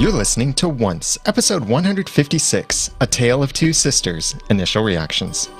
You're listening to Once, episode 156, A Tale of Two Sisters, Initial Reactions.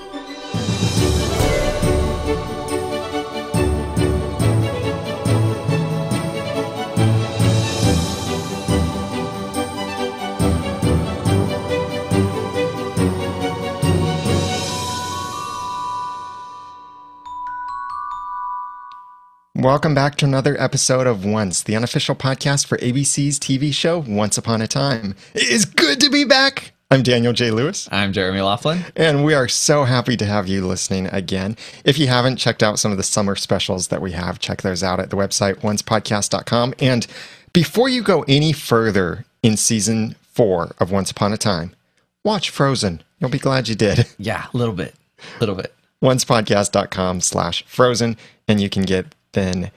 Welcome back to another episode of Once, the unofficial podcast for ABC's TV show Once Upon a Time. It is good to be back. I'm Daniel J. Lewis. I'm Jeremy Laughlin. And we are so happy to have you listening again. If you haven't checked out some of the summer specials that we have, check those out at the website oncepodcast.com. And before you go any further in season 4 of Once Upon a Time, watch Frozen. You'll be glad you did. Yeah, a little bit. oncepodcast.com/Frozen, and you can get then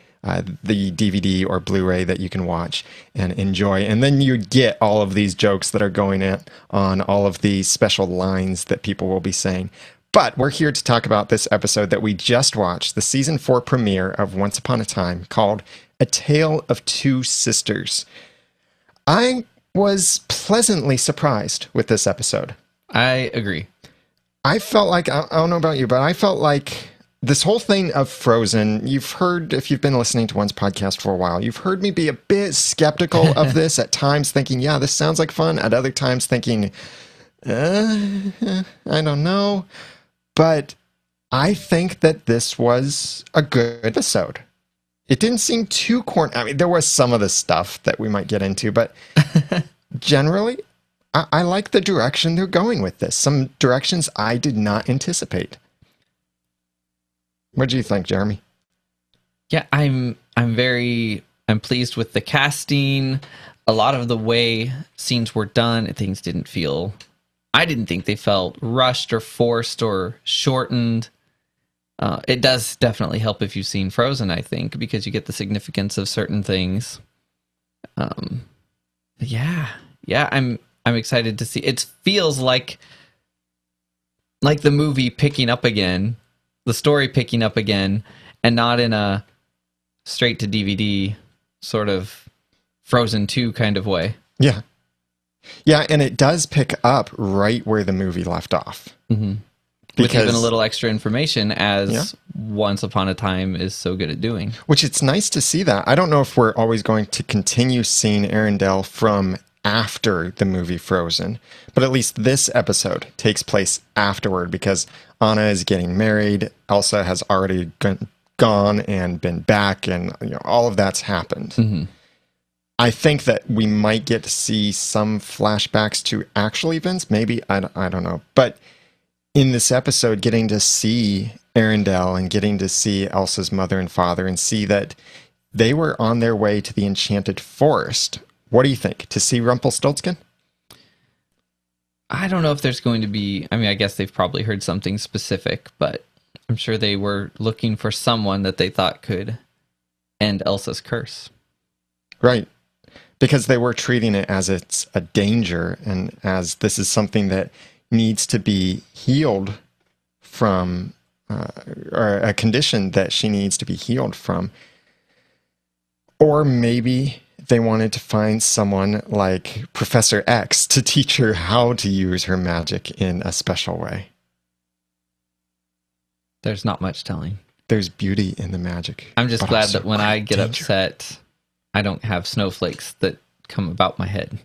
the DVD or Blu-ray that you can watch and enjoy. And then you get all of these jokes that are going on, all of these special lines that people will be saying. But we're here to talk about this episode that we just watched, the season 4 premiere of Once Upon a Time, called A Tale of Two Sisters. I was pleasantly surprised with this episode. I agree. I felt like, I don't know about you, but I felt like this whole thing of Frozen, you've heard, if you've been listening to One's podcast for a while, you've heard me be a bit skeptical of this at times, thinking, yeah, this sounds like fun. At other times thinking, I don't know. But I think that this was a good episode. It didn't seem too corny. I mean, there was some of the stuff that we might get into, but generally, I like the direction they're going with this. Some directions I did not anticipate. What do you think, Jeremy? Yeah, I'm pleased with the casting. A lot of the way scenes were done, I didn't think they felt rushed or forced or shortened. It does definitely help if you've seen Frozen, I think, because you get the significance of certain things. I'm excited to see. It feels like the movie picking up again. The story picking up again, and not in a straight to DVD sort of Frozen 2 kind of way. Yeah. Yeah, and it does pick up right where the movie left off. Mm-hmm. With even a little extra information, as Once Upon a Time is so good at doing. Which it's nice to see that. I don't know if we're always going to continue seeing Arendelle from after the movie Frozen, but at least this episode takes place afterward because Anna is getting married. Elsa has already gone and been back, and all of that's happened. Mm-hmm. I think that we might get to see some flashbacks to actual events. Maybe, I don't know. But in this episode, getting to see Arendelle and getting to see Elsa's mother and father and see that they were on their way to the Enchanted Forest. What do you think? To see Rumpelstiltskin? I don't know if there's going to be... I mean, I guess they've probably heard something specific, but I'm sure they were looking for someone that they thought could end Elsa's curse. Right. Because they were treating it as it's a danger and as this is something that needs to be healed from, or a condition that she needs to be healed from. Or maybe they wanted to find someone like Professor X to teach her how to use her magic in a special way. There's not much telling. There's beauty in the magic. I'm just glad that when I get upset, I don't have snowflakes that come about my head.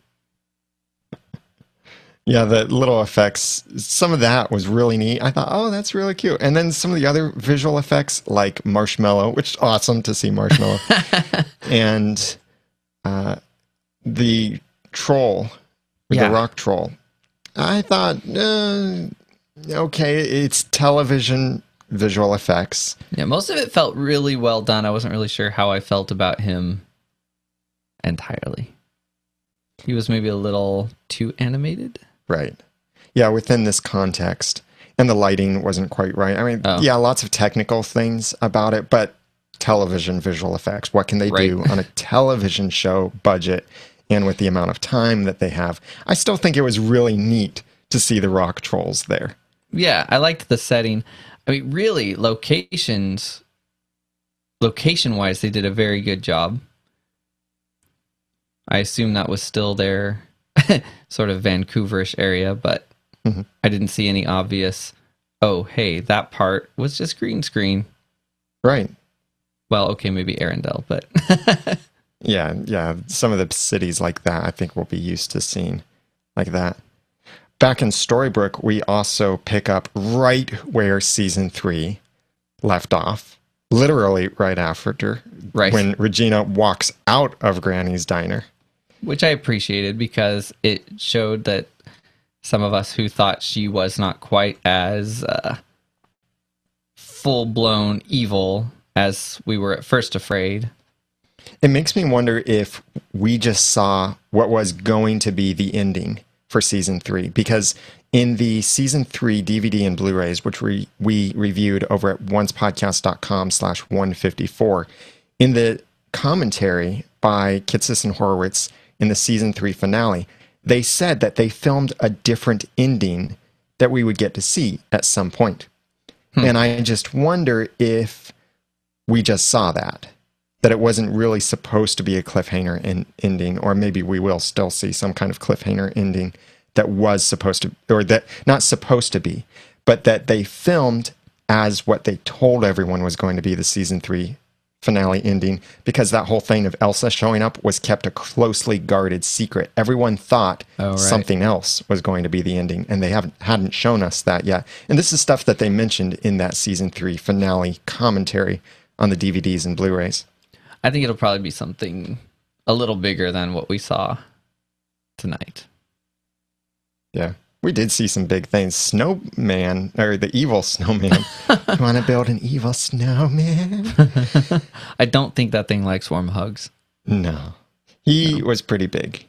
Yeah, the little effects, some of that was really neat. I thought, oh, that's really cute. And then some of the other visual effects, like Marshmallow, which is awesome to see Marshmallow. And the troll, the rock troll. I thought, okay, it's television visual effects. Yeah, most of it felt really well done. I wasn't really sure how I felt about him entirely. He was maybe a little too animated. Right. Yeah, within this context. And the lighting wasn't quite right. I mean, yeah, lots of technical things about it, but television visual effects. What can they do on a television show budget and with the amount of time that they have? I still think it was really neat to see the rock trolls there. Yeah, I liked the setting. I mean, really, location-wise, they did a very good job. I assume that was still their sort of Vancouverish area, but I didn't see any obvious, oh, hey, that part was just green screen. Right. Well, okay, maybe Arendelle, but... Yeah. Some of the cities like that, I think we'll be used to seeing like that. Back in Storybrooke, we also pick up right where season 3 left off. Literally right after. Right. When Regina walks out of Granny's diner. Which I appreciated because it showed that some of us who thought she was not quite as full-blown evil as we were at first afraid. It makes me wonder if we just saw what was going to be the ending for season 3, because in the season 3 DVD and Blu-rays, which we reviewed over at oncepodcast.com/154, in the commentary by Kitsis and Horowitz in the season 3 finale, they said that they filmed a different ending that we would get to see at some point. And I just wonder if we just saw that it wasn't really supposed to be a cliffhanger ending, or maybe we will still see some kind of cliffhanger ending that was supposed to, or that not supposed to be, but that they filmed as what they told everyone was going to be the season 3 finale ending, because that whole thing of Elsa showing up was kept a closely guarded secret. Everyone thought something else was going to be the ending, and they hadn't shown us that yet. And this is stuff that they mentioned in that season 3 finale commentary on the DVDs and Blu-rays. I think it'll probably be something a little bigger than what we saw tonight. Yeah. We did see some big things. Snowman, or the evil snowman. You want to build an evil snowman? I don't think that thing likes warm hugs. No. He was pretty big.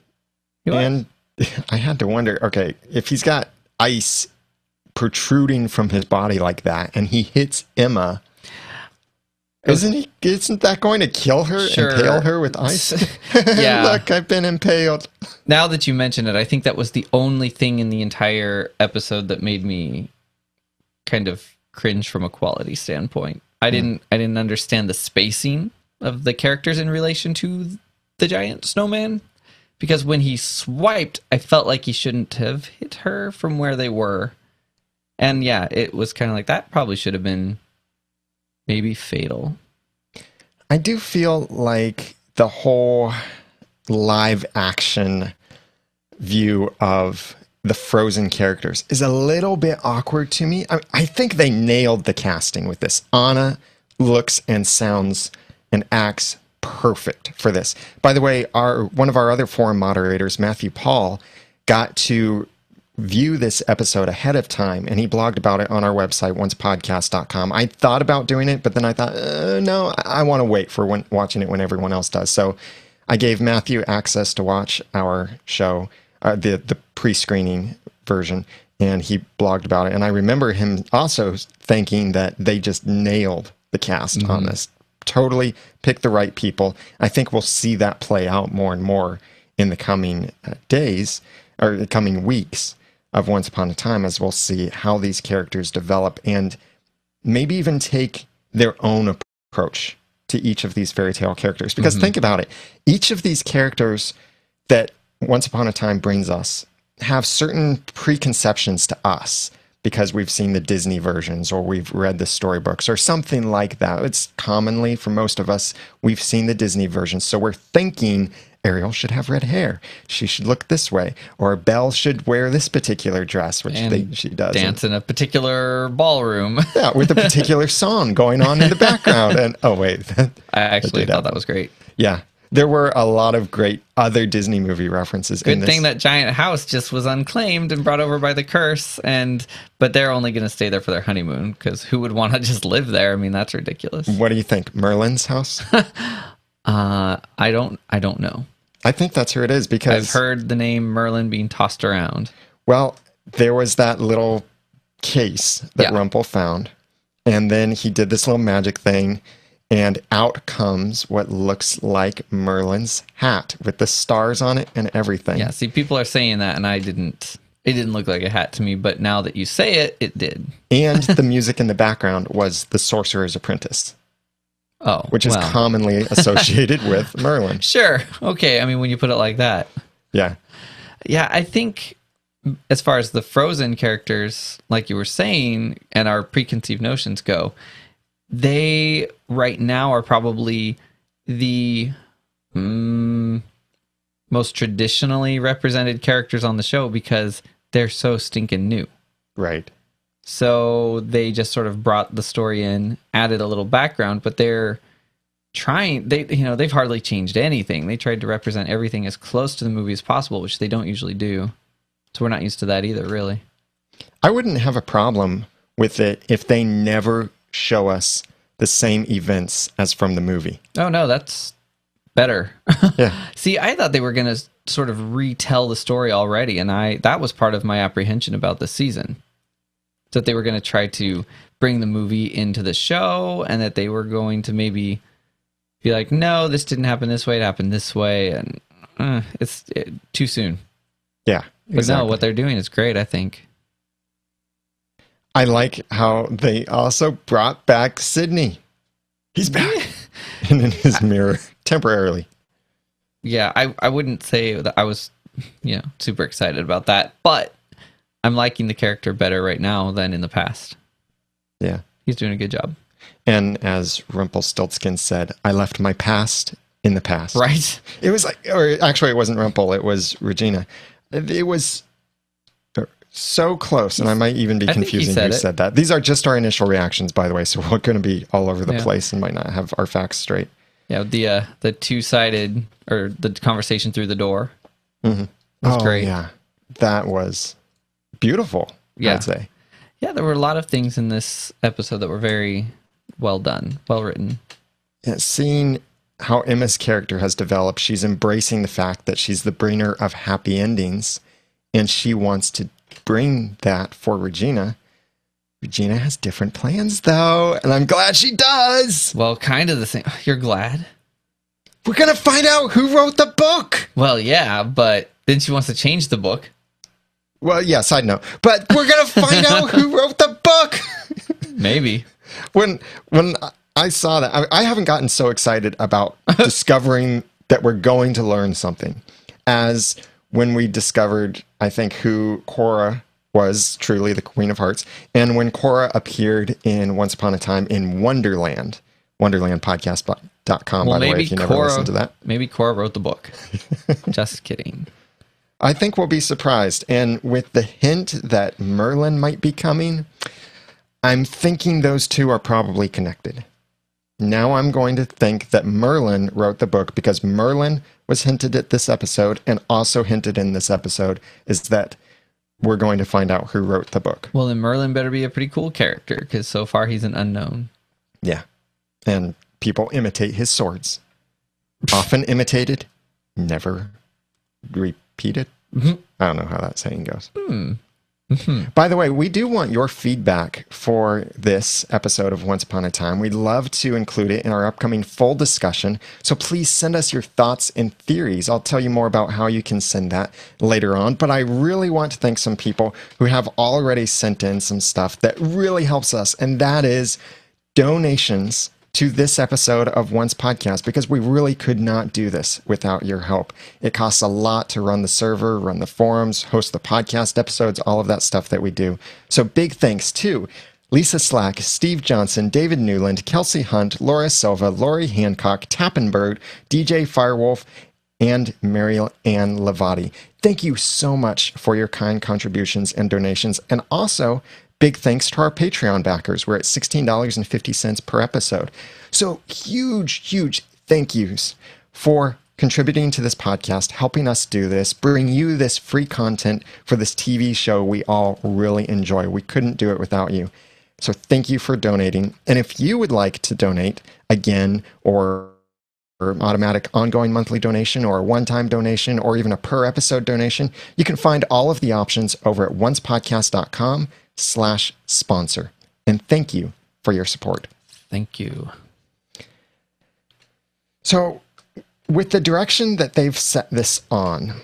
And I had to wonder, okay, if he's got ice protruding from his body like that, and he hits Emma, isn't that going to kill her, impale her with ice? Yeah. Look, I've been impaled. Now that you mention it, I think that was the only thing in the entire episode that made me kind of cringe from a quality standpoint. I didn't understand the spacing of the characters in relation to the giant snowman, because when he swiped, I felt like he shouldn't have hit her from where they were. And yeah, it was kind of like that probably should have been maybe fatal. I do feel like the whole live action view of the Frozen characters is a little bit awkward to me. I think they nailed the casting with this. Anna looks and sounds and acts perfect for this. By the way, one of our other forum moderators, Matthew Paul, got to view this episode ahead of time, and he blogged about it on our website, oncepodcast.com. I thought about doing it, but then I thought, no, I want to wait for watching it when everyone else does. So I gave Matthew access to watch our show, the pre-screening version, and he blogged about it. And I remember him also thinking that they just nailed the cast on this. Totally picked the right people. I think we'll see that play out more and more in the coming days, or the coming weeks of Once Upon a Time, as we'll see how these characters develop and maybe even take their own approach to each of these fairy tale characters. Because think about it, each of these characters that Once Upon a Time brings us have certain preconceptions to us because we've seen the Disney versions or we've read the storybooks or something like that. It's commonly, for most of us, we've seen the Disney versions, so we're thinking Ariel should have red hair. She should look this way. Or Belle should wear this particular dress, which she does. Dance in a particular ballroom. Yeah, with a particular song going on in the background. And oh, wait. I actually thought that was great. Yeah. There were a lot of great other Disney movie references in this. Good thing that giant house just was unclaimed and brought over by the curse. But they're only going to stay there for their honeymoon, because who would want to just live there? I mean, that's ridiculous. What do you think? Merlin's house? I don't know. I think that's who it is, because I've heard the name Merlin being tossed around. Well, there was that little case that Rumpel found, and then he did this little magic thing, and out comes what looks like Merlin's hat with the stars on it and everything. Yeah, see, people are saying that, and it didn't look like a hat to me, but now that you say it, it did. And the music in the background was The Sorcerer's Apprentice. Oh, which is commonly associated with Merlin. Sure. Okay. I mean, when you put it like that. Yeah. Yeah, I think as far as the Frozen characters, like you were saying, and our preconceived notions go, they right now are probably the most traditionally represented characters on the show because they're so stinking new. Right. So they just sort of brought the story in, added a little background, but they're trying, they've hardly changed anything. They tried to represent everything as close to the movie as possible, which they don't usually do. So we're not used to that either, really. I wouldn't have a problem with it if they never show us the same events as from the movie. Oh, no, that's better. Yeah. See, I thought they were going to sort of retell the story already, and that was part of my apprehension about this season. That they were going to try to bring the movie into the show, and that they were going to maybe be like, no, this didn't happen this way, it happened this way, and it's too soon. Yeah, exactly. But no, what they're doing is great, I think. I like how they also brought back Sydney. He's back. And in his mirror, temporarily. Yeah, I wouldn't say that I was, super excited about that, but I'm liking the character better right now than in the past. Yeah. He's doing a good job. And as Rumpelstiltskin said, I left my past in the past. Right. It was like, or actually it wasn't Rumpel, it was Regina. It was so close, and I might even be confusing who said that. These are just our initial reactions, by the way, so we're going to be all over the place and might not have our facts straight. Yeah, the two-sided, or the conversation through the door. Mm-hmm. Was great. Yeah, that was beautiful, I'd say. Yeah, there were a lot of things in this episode that were very well done, well written. Yeah, seeing how Emma's character has developed, she's embracing the fact that she's the bringer of happy endings, and she wants to bring that for Regina. Regina has different plans, though, and I'm glad she does. Well, kind of the same. You're glad? We're going to find out who wrote the book. Well, yeah, but then she wants to change the book. Well, yeah, side note. But we're going to find out who wrote the book. Maybe. When I saw that, I haven't gotten so excited about discovering that we're going to learn something as when we discovered, I think, who Cora was truly the Queen of Hearts. And when Cora appeared in Once Upon a Time in Wonderland, wonderlandpodcast.com, by the way, if you never listened to that. Maybe Cora wrote the book. Just kidding. I think we'll be surprised. And with the hint that Merlin might be coming, I'm thinking those two are probably connected. Now I'm going to think that Merlin wrote the book because Merlin was hinted at this episode, and also hinted in this episode is that we're going to find out who wrote the book. Well, then Merlin better be a pretty cool character because so far he's an unknown. Yeah. And people imitate his swords. Often imitated, never repeated. Mm-hmm. I don't know how that saying goes. Mm-hmm. By the way, we do want your feedback for this episode of Once Upon a Time. We'd love to include it in our upcoming full discussion. So please send us your thoughts and theories. I'll tell you more about how you can send that later on. But I really want to thank some people who have already sent in some stuff that really helps us. And that is donations to this episode of Once Podcast, because we really could not do this without your help. It costs a lot to run the server, run the forums, host the podcast episodes, all of that stuff that we do. So big thanks to Lisa Slack, Steve Johnson, David Newland, Kelsey Hunt, Laura Silva, Lori Hancock, Tappenbird, DJ Firewolf, and Mariel Ann Lavati. Thank you so much for your kind contributions and donations. And also, big thanks to our Patreon backers. We're at $16.50 per episode. So huge thank yous for contributing to this podcast, helping us do this, bring you this free content for this TV show we all really enjoy. We couldn't do it without you. So thank you for donating. And if you would like to donate again, or automatic ongoing monthly donation, or a one-time donation, or even a per episode donation, you can find all of the options over at oncepodcast.com/sponsor. And thank you for your support. Thank you. So with the direction that they've set this on,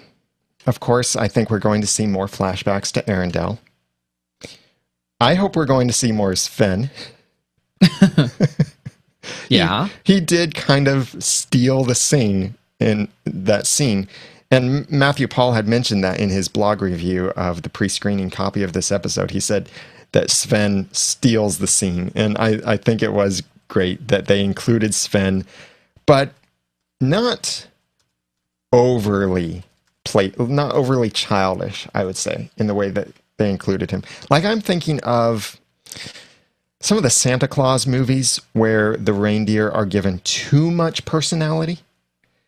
of course, I think we're going to see more flashbacks to Arendelle. I hope we're going to see more Sven. Yeah. He did kind of steal the scene in that scene. And Matthew Paul had mentioned that in his blog review of the pre-screening copy of this episode. He said that Sven steals the scene. And I think it was great that they included Sven, but not overly not overly childish, I would say, in the way that they included him. Like, I'm thinking of some of the Santa Claus movies where the reindeer are given too much personality.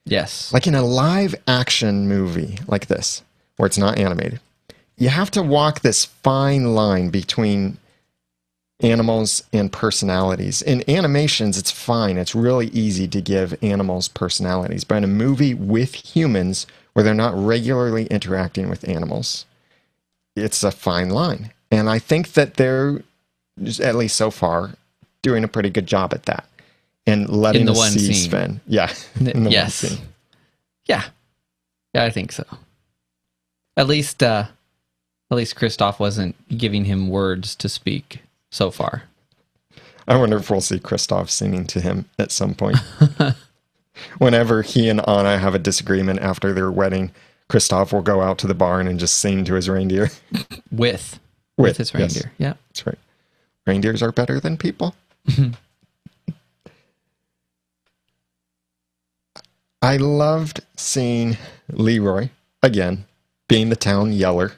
Yes. Like in a live action movie like this, where it's not animated, you have to walk this fine line between animals and personalities. In animations, it's fine. It's really easy to give animals personalities. But in a movie with humans, where they're not regularly interacting with animals, it's a fine line. And I think that they're, at least so far, doing a pretty good job at that. And letting us see Sven. Yeah. In the yes. one scene. Yeah. Yeah, I think so. At least Kristoff wasn't giving him words to speak so far. I wonder if we'll see Kristoff singing to him at some point. Whenever he and Anna have a disagreement after their wedding, Kristoff will go out to the barn and just sing to his reindeer. With his reindeer. Yes. Yeah. That's right. Reindeers are better than people. I loved seeing Leroy, again, being the town yeller.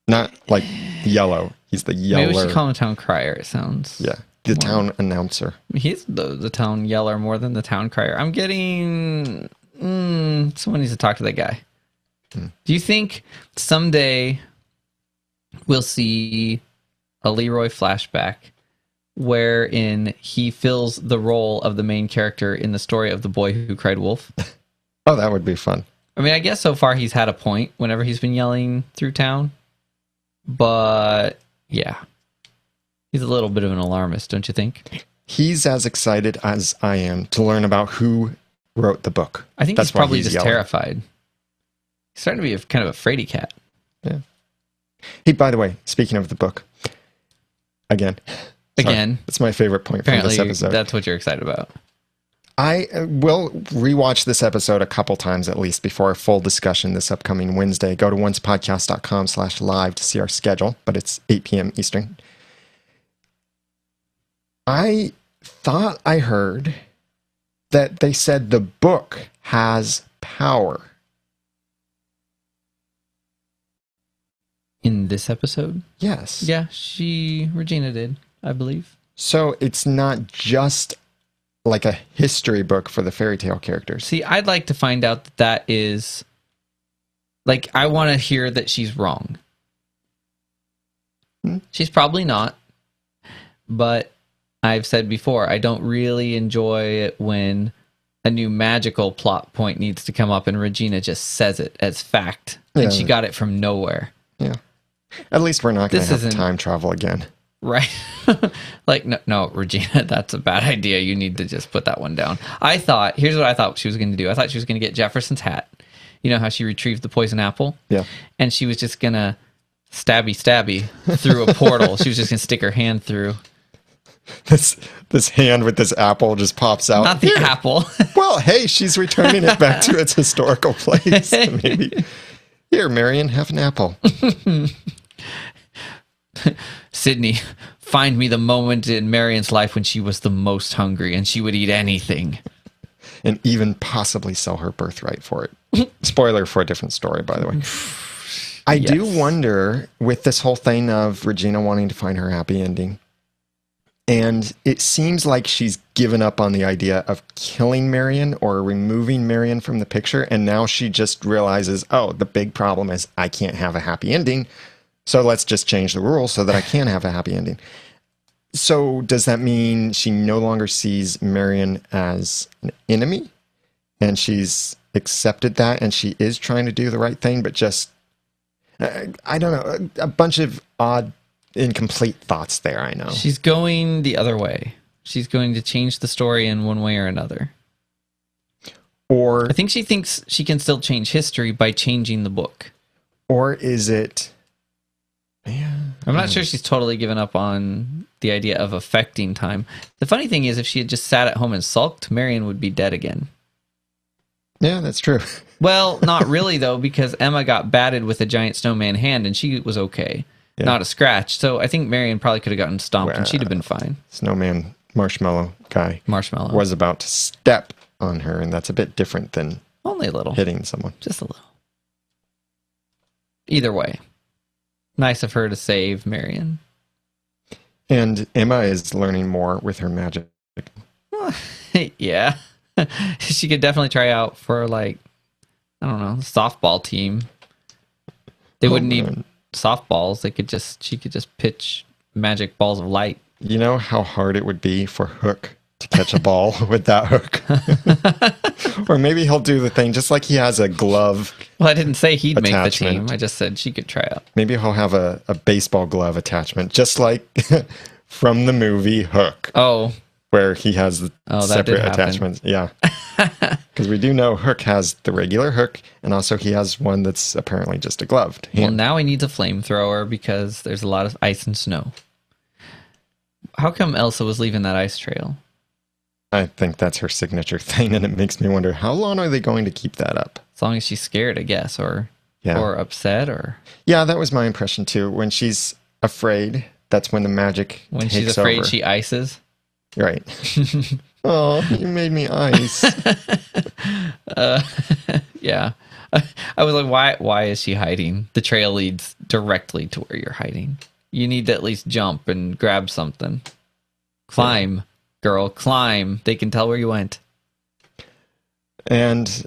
Not like yellow. He's the yeller. Maybe we should call him a town crier, it sounds. Yeah. The town announcer. He's the town yeller more than the town crier. I'm getting... someone needs to talk to that guy. Do you think someday we'll see a Leroy flashback wherein he fills the role of the main character in the story of the boy who cried wolf? Oh, that would be fun. I mean, I guess so far he's had a point whenever he's been yelling through town. But, yeah. He's a little bit of an alarmist, don't you think? He's as excited as I am to learn about who wrote the book. I think That's he's probably why just yelling. Terrified. He's starting to be kind of a fraidy cat. Yeah. Hey, by the way, speaking of the book, again, that's my favorite point from this episode. That's what you're excited about. I will rewatch this episode a couple times at least before a full discussion this upcoming Wednesday. Go to oncepodcast.com/live to see our schedule, but it's 8 p.m. Eastern. I thought I heard that they said the book has power. In this episode? Yes. Yeah, Regina did, I believe. So it's not just like a history book for the fairy tale characters. See, I'd like to find out that is... Like, I want to hear that she's wrong. She's probably not. But I've said before, I don't really enjoy it when a new magical plot point needs to come up and Regina just says it as fact. Yeah. And she got it from nowhere. Yeah. At least we're not going to have time travel again. Right. Like, no, Regina, that's a bad idea. You need to just put that one down. Here's what I thought she was going to do. I thought she was going to get Jefferson's hat. You know how she retrieved the poison apple? Yeah. And she was just going to stabby through a portal. She was just going to stick her hand through. This hand with this apple just pops out. Not the apple. Well, hey, she's returning it back to its historical place. Maybe. Here, Marion, have an apple. Sydney, find me the moment in Marion's life when she was the most hungry and she would eat anything. And even possibly sell her birthright for it. Spoiler for a different story, by the way. I do wonder, with this whole thing of Regina wanting to find her happy ending, and it seems like she's given up on the idea of killing Marion or removing Marion from the picture, and now she just realizes, oh, the big problem is I can't have a happy ending, so let's just change the rules so that I can have a happy ending. So does that mean she no longer sees Marion as an enemy, and she's accepted that, and she is trying to do the right thing, but just, I don't know, a bunch of odd, incomplete thoughts there, I know. She's going the other way. She's going to change the story in one way or another. Or I think she thinks she can still change history by changing the book. Or is it... Man, I'm not sure she's totally given up on the idea of affecting time. The funny thing is, if she had just sat at home and sulked, Marion would be dead again. Yeah, that's true. Well, not really, though, because Emma got batted with a giant snowman hand, and she was okay. Yeah. Not a scratch. So I think Marion probably could have gotten stomped, and she'd have been fine. Snowman marshmallow guy was about to step on her, and that's a bit different than only a little hitting someone. Just a little. Either way, nice of her to save Marion. And Emma is learning more with her magic. Yeah. She could definitely try out for, like, I don't know, softball team. They wouldn't need softballs. She could just pitch magic balls of light. You know how hard it would be for Hook to catch a ball with that hook? Or maybe he'll do the thing just like he has a glove. Well, I didn't say he'd make the team. I just said she could try out. Maybe he'll have a baseball glove attachment, just like from the movie Hook. Oh. Where he has separate attachments. Yeah. Because we do know Hook has the regular hook, and also he has one that's apparently just a gloved hand. Well, now he needs a flamethrower because there's a lot of ice and snow. How come Elsa was leaving that ice trail? I think that's her signature thing, and it makes me wonder, how long are they going to keep that up? As long as she's scared, I guess, or upset, or... Yeah, that was my impression, too. When she's afraid, that's when the magic When takes she's afraid, over. she ices? Right. Oh, you made me ice. Yeah. I was like, why is she hiding? The trail leads directly to where you're hiding. You need to at least jump and grab something. Climb, girl, climb. They can tell where you went. And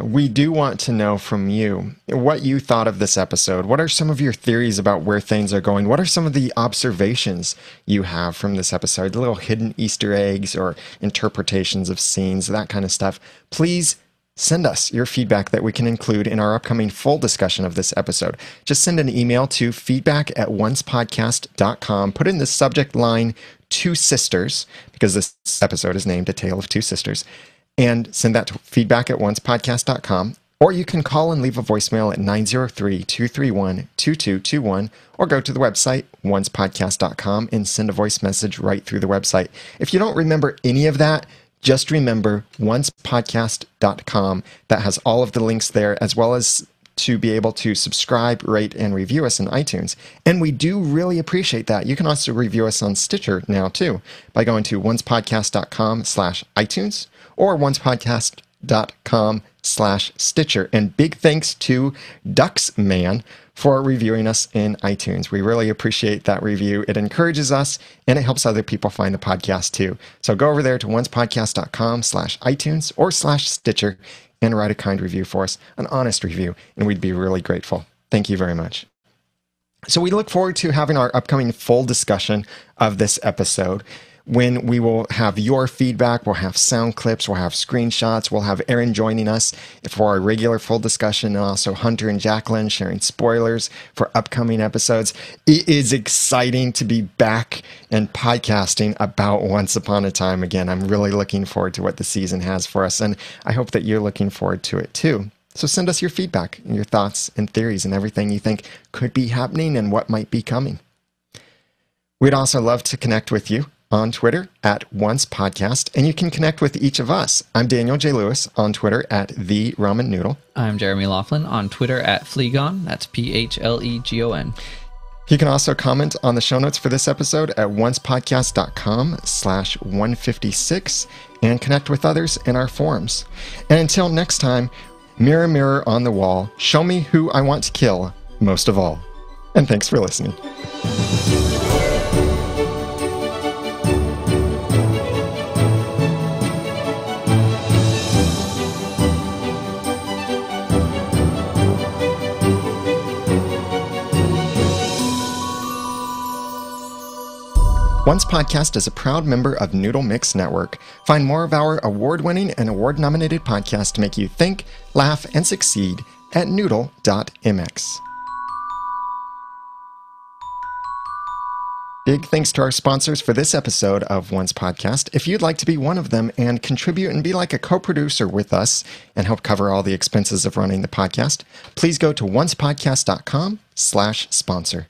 we do want to know from you what you thought of this episode. What are some of your theories about where things are going? What are some of the observations you have from this episode? Little hidden Easter eggs or interpretations of scenes, that kind of stuff. Please send us your feedback that we can include in our upcoming full discussion of this episode. Just send an email to feedback@oncepodcast.com. Put in the subject line, Two Sisters, because this episode is named A Tale of Two Sisters. And send that to feedback@oncepodcast.com. Or you can call and leave a voicemail at 903-231-2221, or go to the website, oncepodcast.com, and send a voice message right through the website. If you don't remember any of that, just remember oncepodcast.com. That has all of the links there, as well as to be able to subscribe, rate, and review us in iTunes. And we do really appreciate that. You can also review us on Stitcher now, too, by going to oncepodcast.com/iTunes or oncepodcast.com/Stitcher. And big thanks to Ducksman for reviewing us in iTunes. We really appreciate that review. It encourages us, and it helps other people find the podcast, too. So go over there to oncepodcast.com/iTunes or /Stitcher and write a kind review for us, an honest review, and we'd be really grateful. Thank you very much. So we look forward to having our upcoming full discussion of this episode, when we will have your feedback. We'll have sound clips, we'll have screenshots, we'll have Erin joining us for our regular full discussion, and also Hunter and Jacquelyn sharing spoilers for upcoming episodes. It is exciting to be back and podcasting about Once Upon a Time again. I'm really looking forward to what the season has for us, and I hope that you're looking forward to it too. So send us your feedback and your thoughts and theories and everything you think could be happening and what might be coming. We'd also love to connect with you on Twitter @OncePodcast, and you can connect with each of us. I'm Daniel J. Lewis on Twitter @TheRamenNoodle. I'm Jeremy Laughlin on Twitter @Phlegon. That's PHLEGON. You can also comment on the show notes for this episode at oncepodcast.com/156 and connect with others in our forums. And until next time, mirror, mirror on the wall, show me who I want to kill most of all. And thanks for listening. Once Podcast is a proud member of Noodle.mx Network. Find more of our award-winning and award-nominated podcasts to make you think, laugh, and succeed at Noodle.mx. Big thanks to our sponsors for this episode of Once Podcast. If you'd like to be one of them and contribute and be like a co-producer with us and help cover all the expenses of running the podcast, please go to oncepodcast.com/sponsor.